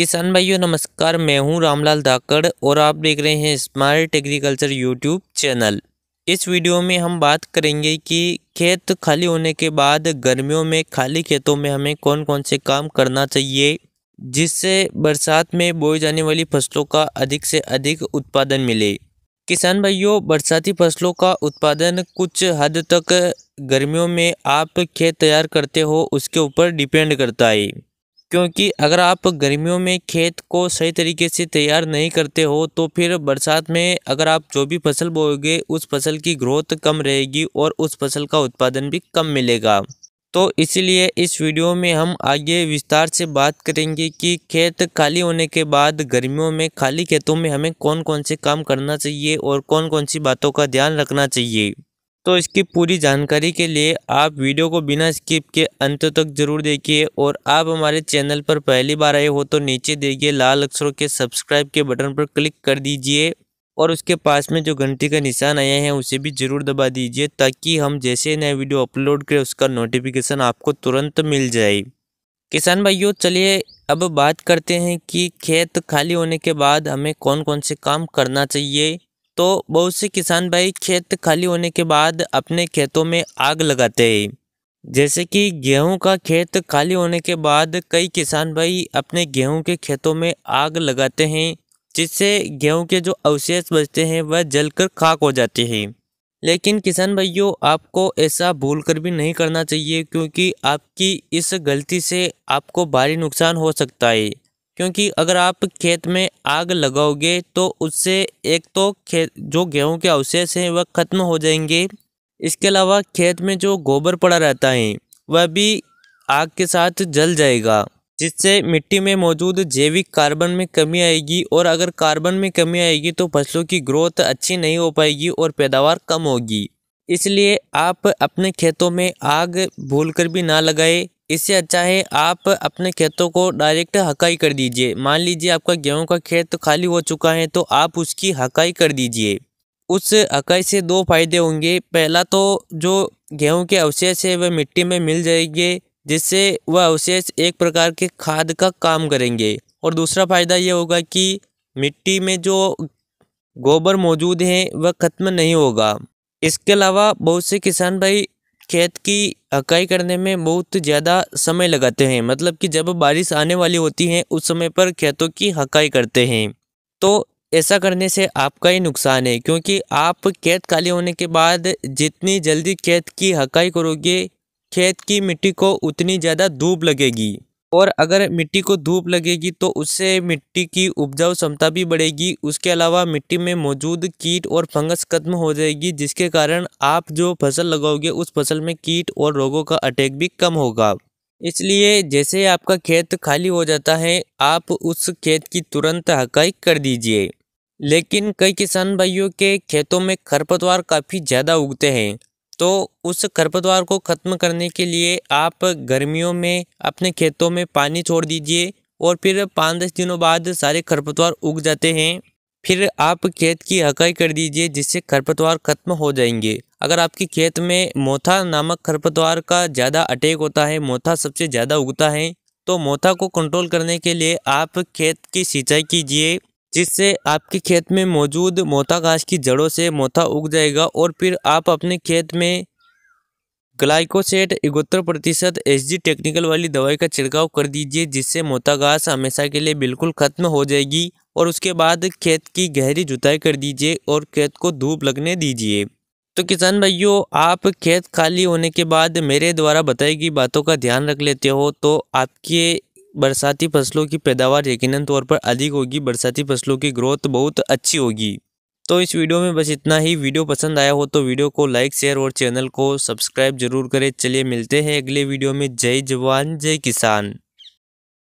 किसान भाइयों नमस्कार। मैं हूं रामलाल धाकड़ और आप देख रहे हैं स्मार्ट एग्रीकल्चर यूट्यूब चैनल। इस वीडियो में हम बात करेंगे कि खेत खाली होने के बाद गर्मियों में खाली खेतों में हमें कौन कौन से काम करना चाहिए जिससे बरसात में बोई जाने वाली फसलों का अधिक से अधिक उत्पादन मिले। किसान भाइयों, बरसाती फसलों का उत्पादन कुछ हद तक गर्मियों में आप खेत तैयार करते हो उसके ऊपर डिपेंड करता है, क्योंकि अगर आप गर्मियों में खेत को सही तरीके से तैयार नहीं करते हो तो फिर बरसात में अगर आप जो भी फसल बोओगे उस फसल की ग्रोथ कम रहेगी और उस फसल का उत्पादन भी कम मिलेगा। तो इसीलिए इस वीडियो में हम आगे विस्तार से बात करेंगे कि खेत खाली होने के बाद गर्मियों में खाली खेतों में हमें कौन कौन से काम करना चाहिए और कौन कौन सी बातों का ध्यान रखना चाहिए। तो इसकी पूरी जानकारी के लिए आप वीडियो को बिना स्किप के अंत तक जरूर देखिए और आप हमारे चैनल पर पहली बार आए हो तो नीचे देखिए लाल अक्षरों के सब्सक्राइब के बटन पर क्लिक कर दीजिए और उसके पास में जो घंटी का निशान आया है उसे भी जरूर दबा दीजिए ताकि हम जैसे नया वीडियो अपलोड करें उसका नोटिफिकेशन आपको तुरंत मिल जाए। किसान भाइयों, चलिए अब बात करते हैं कि खेत खाली होने के बाद हमें कौन कौन से काम करना चाहिए। तो बहुत से किसान भाई खेत खाली होने के बाद अपने खेतों में आग लगाते हैं। जैसे कि गेहूं का खेत खाली होने के बाद कई किसान भाई अपने गेहूं के खेतों में आग लगाते हैं, जिससे गेहूं के जो अवशेष बचते हैं वह जलकर खाक हो जाते हैं। लेकिन किसान भाइयों, आपको ऐसा भूलकर भी नहीं करना चाहिए, क्योंकि आपकी इस गलती से आपको भारी नुकसान हो सकता है। क्योंकि अगर आप खेत में आग लगाओगे तो उससे एक तो खेत जो गेहूं के अवशेष हैं वह खत्म हो जाएंगे। इसके अलावा खेत में जो गोबर पड़ा रहता है वह भी आग के साथ जल जाएगा, जिससे मिट्टी में मौजूद जैविक कार्बन में कमी आएगी और अगर कार्बन में कमी आएगी तो फसलों की ग्रोथ अच्छी नहीं हो पाएगी और पैदावार कम होगी। इसलिए आप अपने खेतों में आग भूलकर भी ना लगाए। इससे अच्छा है आप अपने खेतों को डायरेक्ट हकाई कर दीजिए। मान लीजिए आपका गेहूं का खेत खाली हो चुका है तो आप उसकी हकाई कर दीजिए। उस हकाई से दो फायदे होंगे। पहला तो जो गेहूं के अवशेष है वह मिट्टी में मिल जाएंगे, जिससे वह अवशेष एक प्रकार के खाद का काम करेंगे। और दूसरा फायदा ये होगा कि मिट्टी में जो गोबर मौजूद है वह खत्म नहीं होगा। इसके अलावा बहुत से किसान भाई खेत की हकाई करने में बहुत ज़्यादा समय लगाते हैं, मतलब कि जब बारिश आने वाली होती है उस समय पर खेतों की हकाई करते हैं। तो ऐसा करने से आपका ही नुकसान है, क्योंकि आप खेत खाली होने के बाद जितनी जल्दी खेत की हकाई करोगे खेत की मिट्टी को उतनी ज़्यादा धूप लगेगी, और अगर मिट्टी को धूप लगेगी तो उससे मिट्टी की उपजाऊ क्षमता भी बढ़ेगी। उसके अलावा मिट्टी में मौजूद कीट और फंगस खत्म हो जाएगी, जिसके कारण आप जो फसल लगाओगे उस फसल में कीट और रोगों का अटैक भी कम होगा। इसलिए जैसे आपका खेत खाली हो जाता है आप उस खेत की तुरंत हकाई कर दीजिए। लेकिन कई किसान भाइयों के खेतों में खरपतवार काफ़ी ज़्यादा उगते हैं, तो उस खरपतवार को ख़त्म करने के लिए आप गर्मियों में अपने खेतों में पानी छोड़ दीजिए और फिर 5-10 दिनों बाद सारे खरपतवार उग जाते हैं। फिर आप खेत की हकाई कर दीजिए, जिससे खरपतवार खत्म हो जाएंगे। अगर आपके खेत में मोथा नामक खरपतवार का ज़्यादा अटैक होता है, मोथा सबसे ज़्यादा उगता है, तो मोथा को कंट्रोल करने के लिए आप खेत की सिंचाई कीजिए, जिससे आपके खेत में मौजूद मोथा घास की जड़ों से मोथा उग जाएगा। और फिर आप अपने खेत में ग्लाइकोसेट 71% SG टेक्निकल वाली दवाई का छिड़काव कर दीजिए, जिससे मोथा घास हमेशा के लिए बिल्कुल खत्म हो जाएगी। और उसके बाद खेत की गहरी जुताई कर दीजिए और खेत को धूप लगने दीजिए। तो किसान भाइयों, आप खेत खाली होने के बाद मेरे द्वारा बताई गई बातों का ध्यान रख लेते हो तो आपके बरसाती फसलों की पैदावार यकीनन तौर पर अधिक होगी, बरसाती फसलों की ग्रोथ बहुत अच्छी होगी। तो इस वीडियो में बस इतना ही। वीडियो पसंद आया हो तो वीडियो को लाइक, शेयर और चैनल को सब्सक्राइब जरूर करें। चलिए मिलते हैं अगले वीडियो में। जय जवान जय किसान।